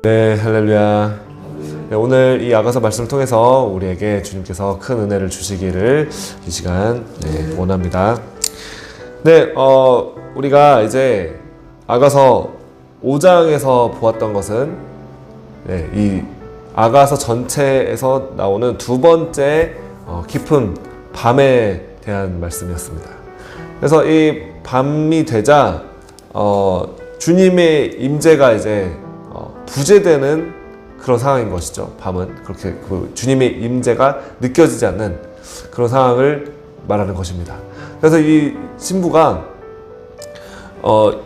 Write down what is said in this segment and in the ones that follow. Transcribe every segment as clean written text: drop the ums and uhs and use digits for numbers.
네, 할렐루야. 네, 오늘 이 아가서 말씀을 통해서 우리에게 주님께서 큰 은혜를 주시기를 이 시간 원합니다. 네, 우리가 이제 아가서 5장에서 보았던 것은 이 아가서 전체에서 나오는 두 번째 깊은 밤에 대한 말씀이었습니다. 그래서 이 밤이 되자 주님의 임재가 이제 부재되는 그런 상황인 것이죠. 밤은 그렇게 주님의 임재가 느껴지지 않는 그런 상황을 말하는 것입니다. 그래서 이 신부가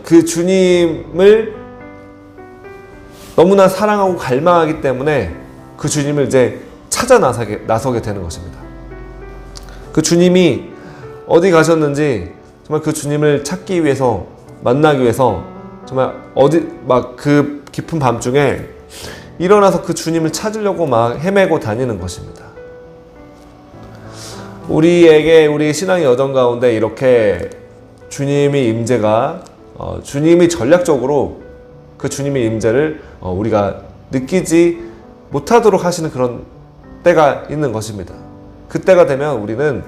그 주님을 너무나 사랑하고 갈망하기 때문에 그 주님을 이제 찾아 나서게 되는 것입니다. 그 주님이 어디 가셨는지 정말 그 주님을 찾기 위해서, 만나기 위해서 정말 그 깊은 밤중에 일어나서 그 주님을 찾으려고 막 헤매고 다니는 것입니다. 우리의 신앙의 여정 가운데 이렇게 주님의 임재가 주님이 전략적으로 그 주님의 임재를 우리가 느끼지 못하도록 하시는 그런 때가 있는 것입니다. 그때가 되면 우리는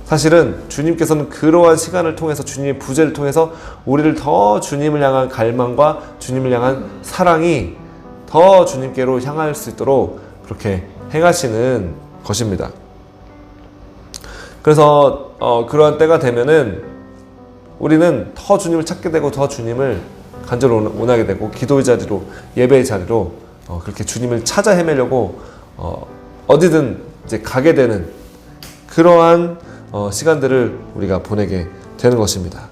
사실은 주님께서는 그러한 시간을 통해서, 주님의 부재를 통해서 우리를 더 주님을 향한 갈망과 주님을 향한 사랑이 더 주님께로 향할 수 있도록 그렇게 행하시는 것입니다. 그래서 그러한 때가 되면은 우리는 더 주님을 찾게 되고 더 주님을 간절히 원하게 되고 기도의 자리로, 예배의 자리로 그렇게 주님을 찾아 헤매려고 어디든 이제 가게 되는 그러한 시간들을 우리가 보내게 되는 것입니다.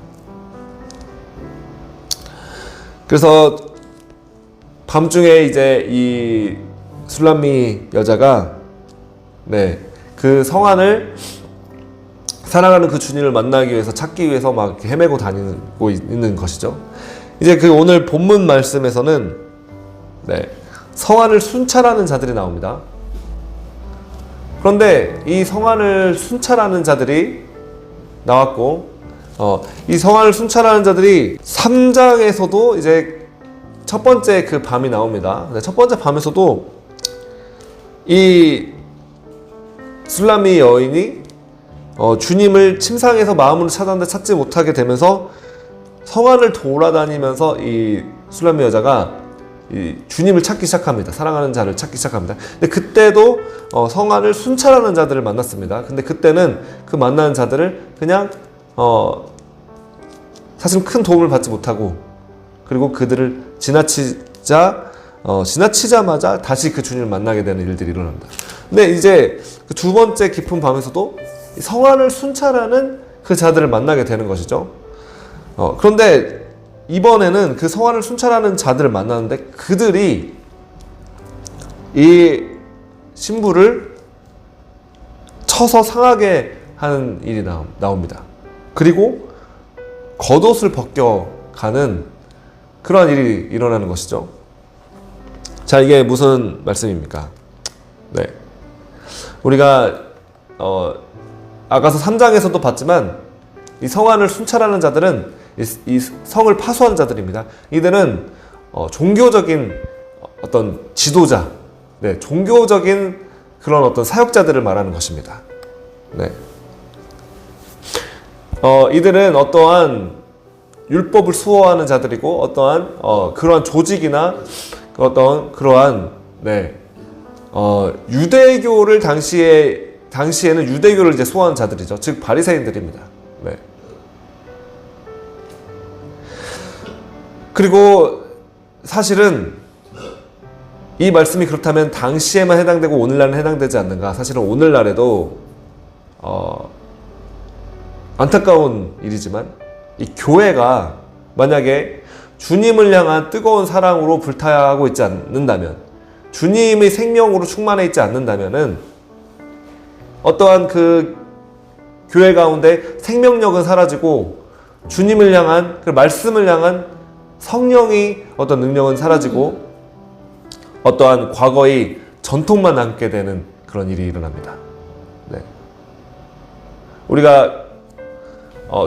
그래서 밤중에 이제 이 술람미 여자가 그 성안을 사랑하는 그 주님을 만나기 위해서, 찾기 위해서 막 헤매고 다니고 있는 것이죠. 이제 그 오늘 본문 말씀에서는 성안을 순찰하는 자들이 나옵니다. 그런데 이 성안을 순찰하는 자들이 나왔고, 이 성안을 순찰하는 자들이 3장에서도 이제 첫 번째 그 밤이 나옵니다. 첫 번째 밤에서도 이 술람미 여인이 주님을 침상에서 마음으로 찾았는데 찾지 못하게 되면서 성안을 돌아다니면서 이 술람미 여자가 이 주님을 찾기 시작합니다. 사랑하는 자를 찾기 시작합니다. 근데 그때도 성안을 순찰하는 자들을 만났습니다. 근데 그때는 그 만나는 자들을 그냥 사실 큰 도움을 받지 못하고, 그리고 그들을 지나치자마자 다시 그 주님을 만나게 되는 일들이 일어납니다. 근데 이제 그 두 번째 깊은 밤에서도 성안을 순찰하는 그 자들을 만나게 되는 것이죠. 그런데 이번에는 그 성안을 순찰하는 자들을 만나는데 그들이 이 신부를 쳐서 상하게 하는 일이 나옵니다. 그리고 겉옷을 벗겨가는 그러한 일이 일어나는 것이죠. 자, 이게 무슨 말씀입니까? 우리가 아가서 3장에서도 봤지만 이 성안을 순찰하는 자들은 이 성을 파수하는 자들입니다. 이들은 종교적인 어떤 지도자, 종교적인 그런 어떤 사역자들을 말하는 것입니다. 이들은 어떠한 율법을 수호하는 자들이고, 어떠한 그러한 조직이나 어떤 그러한 유대교를 당시에는 유대교를 이제 수호하는 자들이죠. 즉 바리새인들입니다. 그리고 사실은 이 말씀이 그렇다면 당시에만 해당되고 오늘날은 해당되지 않는가? 사실은 오늘날에도 안타까운 일이지만 이 교회가 만약에 주님을 향한 뜨거운 사랑으로 불타고 있지 않는다면, 주님의 생명으로 충만해 있지 않는다면은 어떠한 그 교회 가운데 생명력은 사라지고 주님을 향한, 그 말씀을 향한 성령의 어떤 능력은 사라지고 어떠한 과거의 전통만 남게 되는 그런 일이 일어납니다. 우리가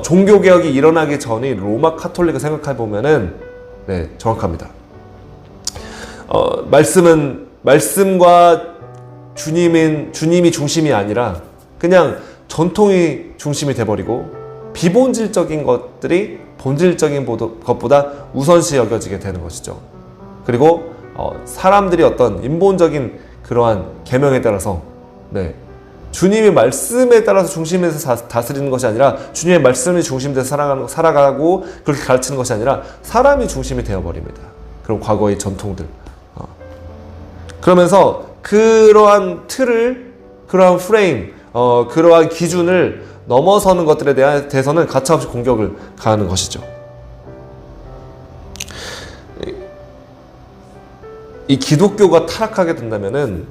종교개혁이 일어나기 전의 로마 카톨릭을 생각해 보면은 정확합니다. 말씀과 주님이 중심이 아니라 그냥 전통이 중심이 돼버리고 비본질적인 것들이 본질적인 것보다 우선시 여겨지게 되는 것이죠. 그리고 사람들이 어떤 인본적인 그러한 계명에 따라서 주님의 말씀에 따라서 중심에서 다스리는 것이 아니라 주님의 말씀이 중심돼서 살아가고 그렇게 가르치는 것이 아니라 사람이 중심이 되어버립니다. 그런 과거의 전통들. 그러면서 그러한 틀을, 그러한 프레임, 그러한 기준을 넘어서는 것들에 대해서는 가차없이 공격을 가하는 것이죠. 이 기독교가 타락하게 된다면은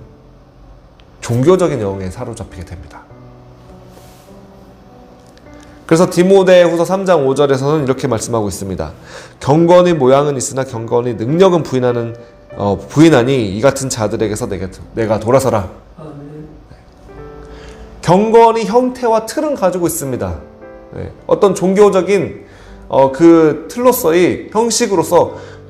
종교적인 영에 사로잡히게 됩니다. 그래서 디모데후서 3장 5절에서는 이렇게 말씀하고 있습니다. 경건의 모양은 있으나 경건의 능력은 부인하니 이 같은 자들에게서 내가 돌아서라. 경건이 형태와 틀은 가지고 있습니다. 어떤 종교적인 그 틀로서의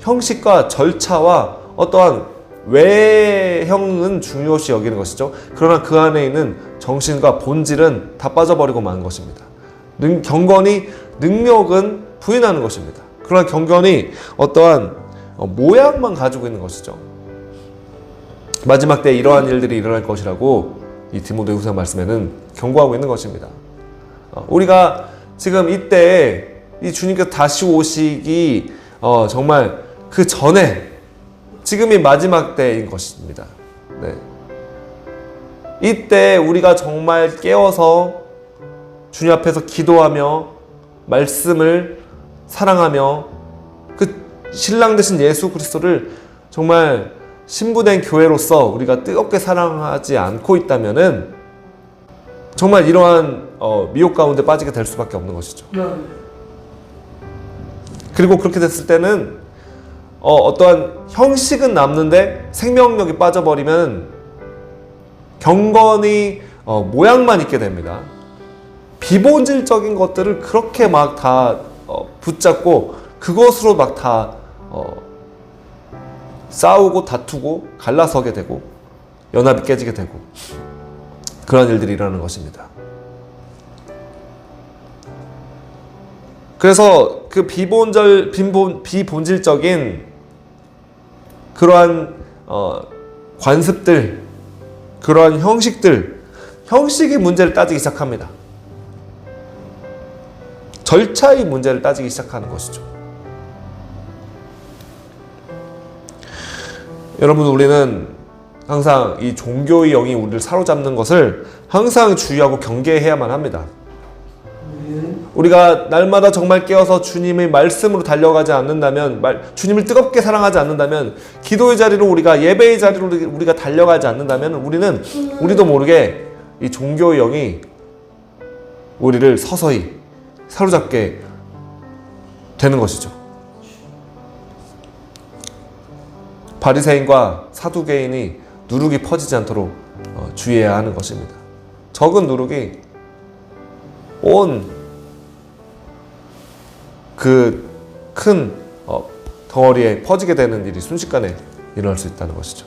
형식과 절차와 어떠한 외형은 중요시 여기는 것이죠. 그러나 그 안에 있는 정신과 본질은 다 빠져버리고 마는 것입니다. 경건이 능력은 부인하는 것입니다. 그러나 경건이 어떠한 모양만 가지고 있는 것이죠. 마지막 때에 이러한 일들이 일어날 것이라고 이 디모데후서 말씀에는 경고하고 있는 것입니다. 우리가 지금 이때에 이 주님께서 다시 오시기 정말 그 전에 지금이 마지막 때인 것입니다. 이때 우리가 정말 깨어서 주님 앞에서 기도하며 말씀을 사랑하며 그 신랑 되신 예수 그리스도를 정말 신부된 교회로서 우리가 뜨겁게 사랑하지 않고 있다면은 정말 이러한 미혹 가운데 빠지게 될 수밖에 없는 것이죠. 그리고 그렇게 됐을 때는 어떠한 형식은 남는데 생명력이 빠져버리면 경건이 모양만 있게 됩니다. 비본질적인 것들을 그렇게 막 다 붙잡고 그것으로 막 다 싸우고 다투고 갈라서게 되고 연합이 깨지게 되고 그런 일들이 일어나는 것입니다. 그래서 그 비본질적인 그러한 관습들, 그러한 형식이 문제를 따지기 시작합니다. 절차의 문제를 따지기 시작하는 것이죠. 여러분, 우리는 항상 이 종교의 영이 우리를 사로잡는 것을 항상 주의하고 경계해야만 합니다. 우리가 날마다 정말 깨어서 주님의 말씀으로 달려가지 않는다면, 주님을 뜨겁게 사랑하지 않는다면, 기도의 자리로 예배의 자리로 우리가 달려가지 않는다면 우리도 모르게 이 종교의 영이 우리를 서서히 사로잡게 되는 것이죠. 바리새인과 사두개인이 누룩이 퍼지지 않도록 주의해야 하는 것입니다. 적은 누룩이 온 그 큰 덩어리에 퍼지게 되는 일이 순식간에 일어날 수 있다는 것이죠.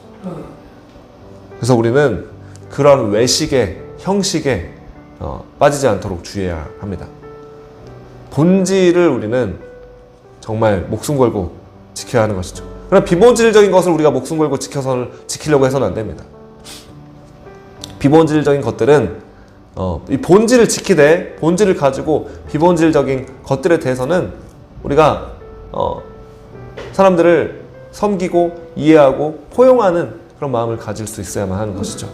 그래서 우리는 그런 외식의 형식에 빠지지 않도록 주의해야 합니다. 본질을 우리는 정말 목숨 걸고 지켜야 하는 것이죠. 그러나 비본질적인 것을 우리가 목숨 걸고 지키려고 해서는 안 됩니다. 비본질적인 것들은 이 본질을 지키되 본질을 가지고 비본질적인 것들에 대해서는 우리가 사람들을 섬기고 이해하고 포용하는 그런 마음을 가질 수 있어야만 하는 것이죠.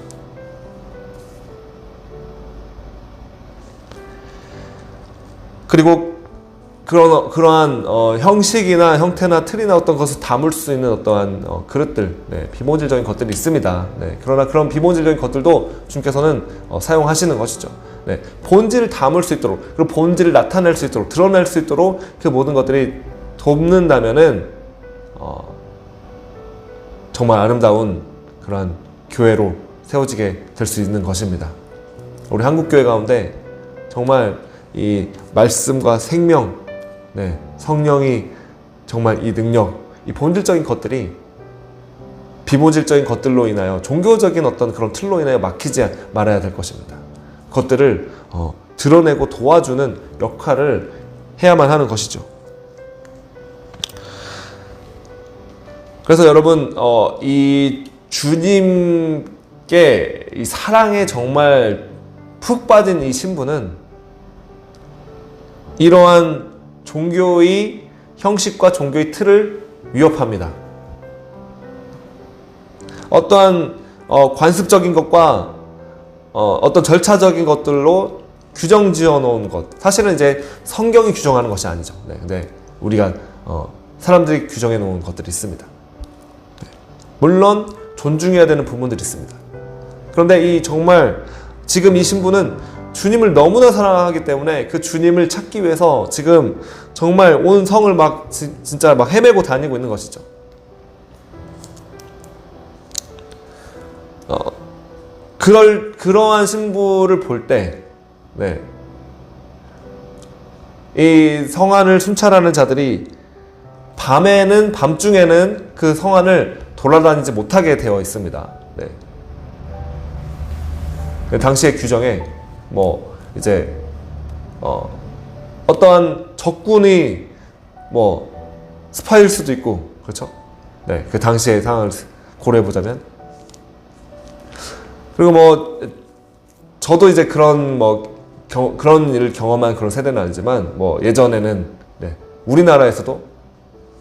그리고 그러한 형식이나 형태나 틀이나 어떤 것을 담을 수 있는 어떠한 그릇들, 비본질적인 것들이 있습니다. 그러나 그런 비본질적인 것들도 주님께서는 사용하시는 것이죠. 본질을 담을 수 있도록, 그리고 본질을 나타낼 수 있도록, 드러낼 수 있도록 그 모든 것들이 돕는다면은 정말 아름다운 그러한 교회로 세워지게 될 수 있는 것입니다. 우리 한국교회 가운데 정말 이 말씀과 생명, 성령이 정말 이 능력, 이 본질적인 것들이 비본질적인 것들로 인하여 종교적인 어떤 그런 틀로 인하여 막히지 말아야 될 것입니다. 그것들을 드러내고 도와주는 역할을 해야만 하는 것이죠. 그래서 여러분 이 주님께 이 사랑에 정말 푹 빠진 이 신부는 이러한 종교의 형식과 종교의 틀을 위협합니다. 어떠한 관습적인 것과 어떤 절차적인 것들로 규정 지어 놓은 것, 사실은 이제 성경이 규정하는 것이 아니죠. 네, 근데 우리가 사람들이 규정해 놓은 것들이 있습니다. 네. 물론 존중해야 되는 부분들이 있습니다. 그런데 정말 지금 이 신부는 주님을 너무나 사랑하기 때문에 그 주님을 찾기 위해서 지금 정말 온 성을 막 진짜 막 헤매고 다니고 있는 것이죠. 그러한 신부를 볼 때, 네, 이 성안을 순찰하는 자들이 밤중에는 그 성안을 돌아다니지 못하게 되어 있습니다. 네. 당시의 규정에 이제 어떠한 적군이 스파일 수도 있고, 그렇죠? 네, 그 당시의 상황을 고려해 보자면, 그리고 저도 이제 그런 일을 경험한 그런 세대는 아니지만 예전에는, 네, 우리나라에서도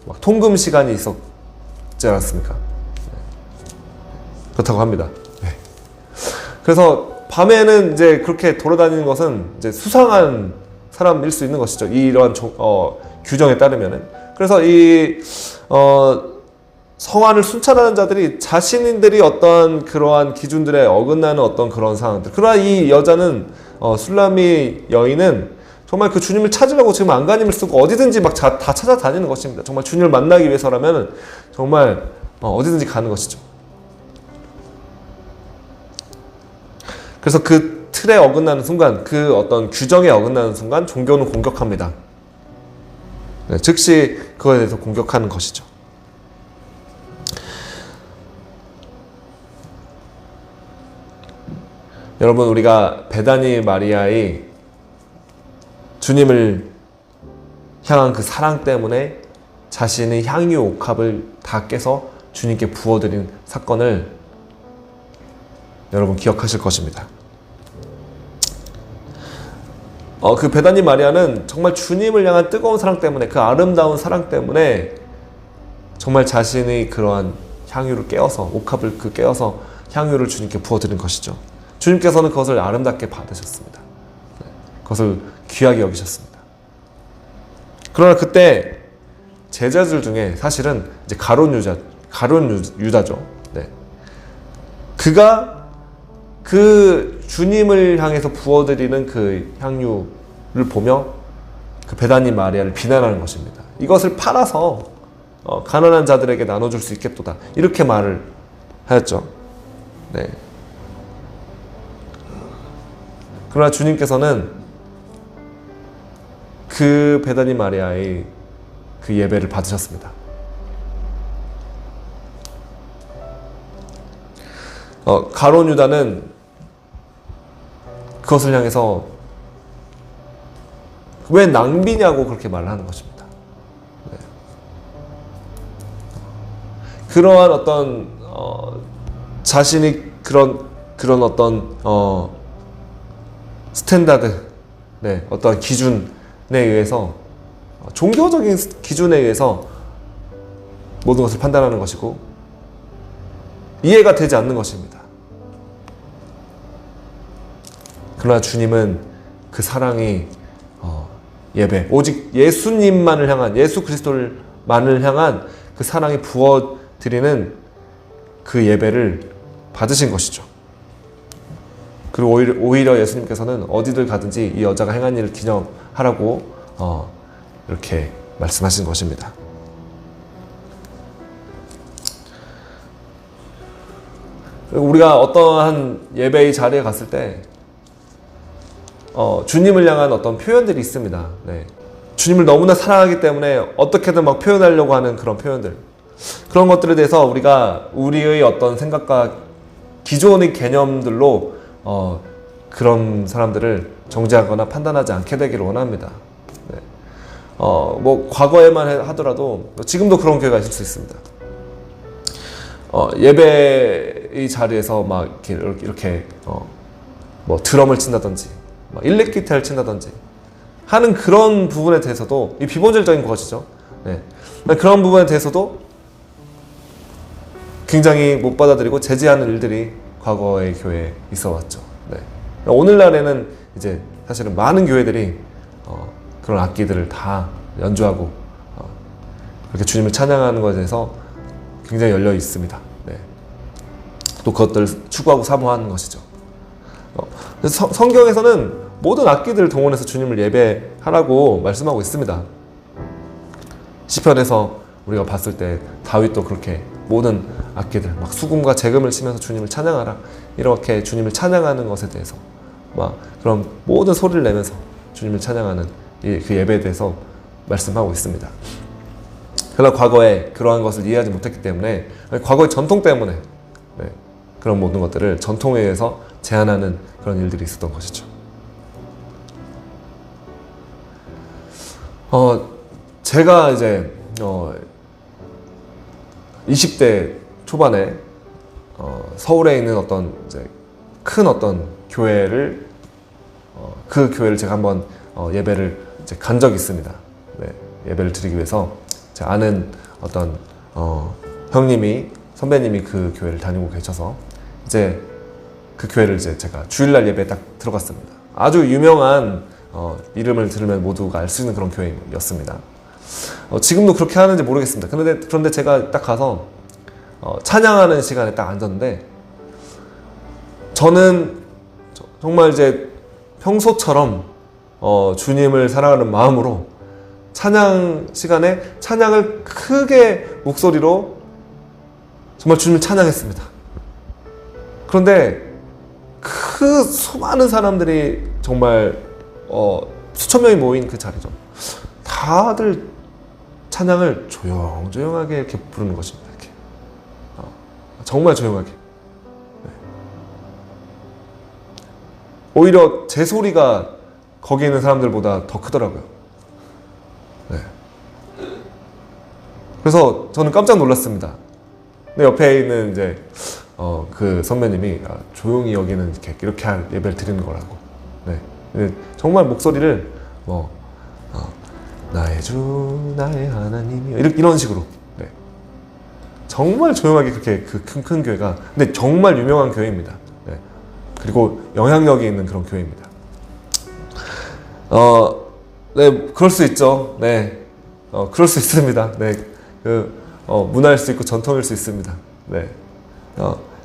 막 통금 시간이 있었지 않았습니까? 네. 그렇다고 합니다. 네. 그래서 밤에는 이제 그렇게 돌아다니는 것은 이제 수상한 사람일 수 있는 것이죠. 이러한 규정에 따르면은. 그래서 성안을 순찰하는 자들이 자신들이 어떤 그러한 기준들에 어긋나는 어떤 그런 상황들. 그러나 이 여자는, 술라미 여인은 정말 그 주님을 찾으려고 지금 안간힘을 쓰고 어디든지 막 다 찾아다니는 것입니다. 정말 주님을 만나기 위해서라면 정말 어디든지 가는 것이죠. 그래서 그 틀에 어긋나는 순간, 그 어떤 규정에 어긋나는 순간 종교는 공격합니다. 네, 즉시 그거에 대해서 공격하는 것이죠. 여러분, 우리가 베다니 마리아의 주님을 향한 그 사랑 때문에 자신의 향유 옥합을 다 깨서 주님께 부어드린 사건을 여러분 기억하실 것입니다. 그 베다니 마리아는 정말 주님을 향한 뜨거운 사랑 때문에, 그 아름다운 사랑 때문에 정말 자신의 그러한 향유를 깨어서, 옥합을 깨어서 향유를 주님께 부어드린 것이죠. 주님께서는 그것을 아름답게 받으셨습니다. 그것을 귀하게 여기셨습니다. 그러나 그때 제자들 중에 사실은 이제 가룟 유다죠. 네. 그가 그 주님을 향해서 부어드리는 그 향유를 보며 그 베다니 마리아를 비난하는 것입니다. 이것을 팔아서 가난한 자들에게 나눠줄 수 있겠도다, 이렇게 말을 하였죠. 네. 그러나 주님께서는 그 베다니 마리아의 그 예배를 받으셨습니다. 가룟 유다는 그것을 향해서 왜 낭비냐고 그렇게 말을 하는 것입니다. 네. 그러한 어떤 자신이 그런 어떤 스탠다드, 네, 어떤 기준에 의해서, 종교적인 기준에 의해서 모든 것을 판단하는 것이고 이해가 되지 않는 것입니다. 그러나 주님은 그 사랑이 예배, 오직 예수님만을 향한, 예수 그리스도만을 향한 그 사랑이 부어드리는 그 예배를 받으신 것이죠. 그리고 오히려 예수님께서는 어디를 가든지 이 여자가 행한 일을 기념하라고 이렇게 말씀하신 것입니다. 우리가 어떠한 예배의 자리에 갔을 때 주님을 향한 어떤 표현들이 있습니다. 네. 주님을 너무나 사랑하기 때문에 어떻게든 막 표현하려고 하는 그런 표현들. 그런 것들에 대해서 우리가 우리의 어떤 생각과 기존의 개념들로 그런 사람들을 정죄하거나 판단하지 않게 되기를 원합니다. 네. 뭐 과거에만 하더라도 지금도 그런 교회가 있을 수 있습니다. 예배의 자리에서 막 이렇게 뭐 드럼을 친다든지 막 일렉 기타를 친다든지 하는 그런 부분에 대해서도 이 비본질적인 것이죠. 네. 그런 부분에 대해서도 굉장히 못 받아들이고 제지하는 일들이 과거의 교회에 있어 왔죠. 네. 오늘날에는 이제 사실은 많은 교회들이 그런 악기들을 다 연주하고 그렇게 주님을 찬양하는 것에 대해서 굉장히 열려 있습니다. 네. 또 그것들을 추구하고 사모하는 것이죠. 그래서 성경에서는 모든 악기들을 동원해서 주님을 예배하라고 말씀하고 있습니다. 시편에서 우리가 봤을 때 다윗도 그렇게 모든 악기들 막 수금과 재금을 치면서 주님을 찬양하라 이렇게 주님을 찬양하는 것에 대해서 막 그런 모든 소리를 내면서 주님을 찬양하는 그 예배에 대해서 말씀하고 있습니다. 그러나 과거에 그러한 것을 이해하지 못했기 때문에 과거의 전통 때문에 그런 모든 것들을 전통에 의해서 제한하는 그런 일들이 있었던 것이죠. 제가 이제 20대 초반에 서울에 있는 어떤 이제 큰 어떤 교회를 그 교회를 제가 한번 예배를 이제 간 적이 있습니다. 네, 예배를 드리기 위해서 제가 아는 어떤 선배님이 그 교회를 다니고 계셔서 이제 그 교회를 이제 제가 주일날 예배에 딱 들어갔습니다. 아주 유명한 이름을 들으면 모두가 알 수 있는 그런 교회였습니다. 지금도 그렇게 하는지 모르겠습니다. 그런데 제가 딱 가서 찬양하는 시간에 딱 앉았는데 저는 정말 이제 평소처럼 주님을 사랑하는 마음으로 찬양 시간에 찬양을 크게 목소리로 정말 주님을 찬양했습니다. 그런데 그 수많은 사람들이 정말 수천 명이 모인 그 자리죠. 다들 찬양을 조용조용하게 이렇게 부르는 것입니다. 이렇게. 정말 조용하게. 네. 오히려 제 소리가 거기 있는 사람들보다 더 크더라고요. 네. 그래서 저는 깜짝 놀랐습니다. 근데 옆에 있는 이제 그 선배님이 조용히 여기는 이렇게 예배를 드리는 거라고. 네. 정말 목소리를 나의 주 나의 하나님이여 이런 식으로 네. 정말 조용하게 그렇게 그 큰 교회가 근데 정말 유명한 교회입니다. 네. 그리고 영향력이 있는 그런 교회입니다. 네, 그럴 수 있죠. 네, 그럴 수 있습니다. 네, 문화일 수 있고 전통일 수 있습니다. 네,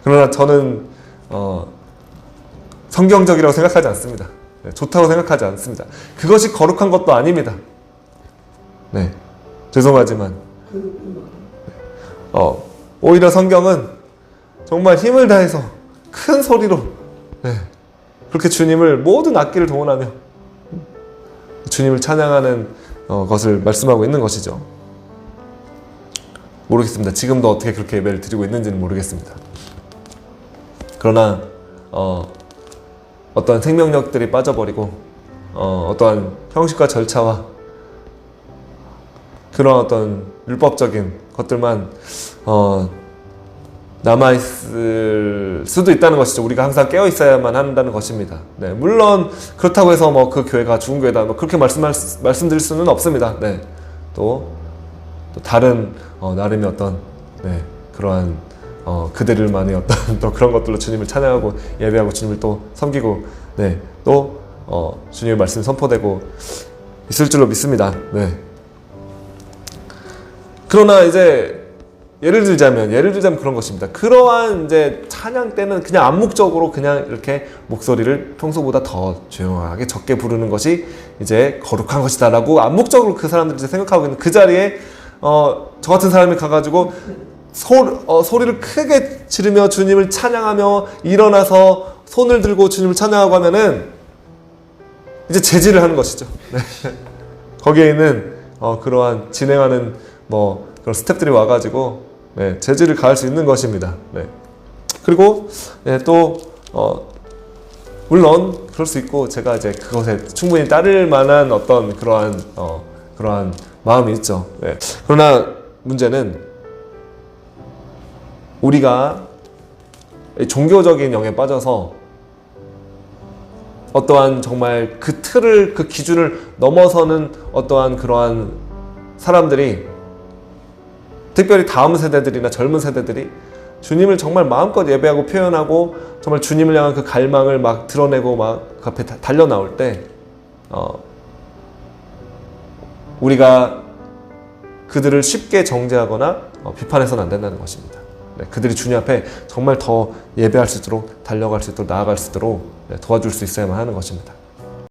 그러나 저는 성경적이라고 생각하지 않습니다. 네, 좋다고 생각하지 않습니다. 그것이 거룩한 것도 아닙니다. 네, 죄송하지만 오히려 성경은 정말 힘을 다해서 큰 소리로 네, 그렇게 주님을 모든 악기를 동원하며 주님을 찬양하는 것을 말씀하고 있는 것이죠. 모르겠습니다. 지금도 어떻게 그렇게 예배를 드리고 있는지는 모르겠습니다. 그러나 어떠한 생명력들이 빠져버리고 어떠한 형식과 절차와 그런 어떤 율법적인 것들만 남아있을 수도 있다는 것이죠. 우리가 항상 깨어있어야만 한다는 것입니다. 네, 물론 그렇다고 해서 그 교회가 죽은 교회다 그렇게 말씀드릴 수는 없습니다. 네, 또 다른 나름의 어떤 네, 그러한 그들만의 어떤 또 그런 것들로 주님을 찬양하고 예배하고 주님을 또 섬기고 네, 또 주님의 말씀이 선포되고 있을 줄로 믿습니다. 네. 그러나 이제 예를 들자면 그런 것입니다. 그러한 이제 찬양 때는 그냥 암묵적으로 그냥 이렇게 목소리를 평소보다 더 조용하게 적게 부르는 것이 이제 거룩한 것이다라고 암묵적으로 그 사람들이 이제 생각하고 있는 그 자리에 저 같은 사람이 가가지고 소리를 크게 지르며 주님을 찬양하며 일어나서 손을 들고 주님을 찬양하고 하면은 이제 제지를 하는 것이죠. 네. 거기에 있는 그러한 진행하는 그런 스태프들이 와가지고 네, 재질을 가할 수 있는 것입니다. 네. 그리고 네, 또 물론 그럴 수 있고 제가 이제 그것에 충분히 따를 만한 어떤 그러한 마음이 있죠. 네. 그러나 문제는 우리가 종교적인 영에 빠져서 어떠한 정말 그 틀을, 그 기준을 넘어서는 어떠한 그러한 사람들이, 특별히 다음 세대들이나 젊은 세대들이 주님을 정말 마음껏 예배하고 표현하고 정말 주님을 향한 그 갈망을 막 드러내고 막 그 앞에 달려 나올 때 우리가 그들을 쉽게 정죄하거나 비판해서는 안 된다는 것입니다. 네, 그들이 주님 앞에 정말 더 예배할 수 있도록, 달려갈 수 있도록, 나아갈 수 있도록 도와줄 수 있어야만 하는 것입니다.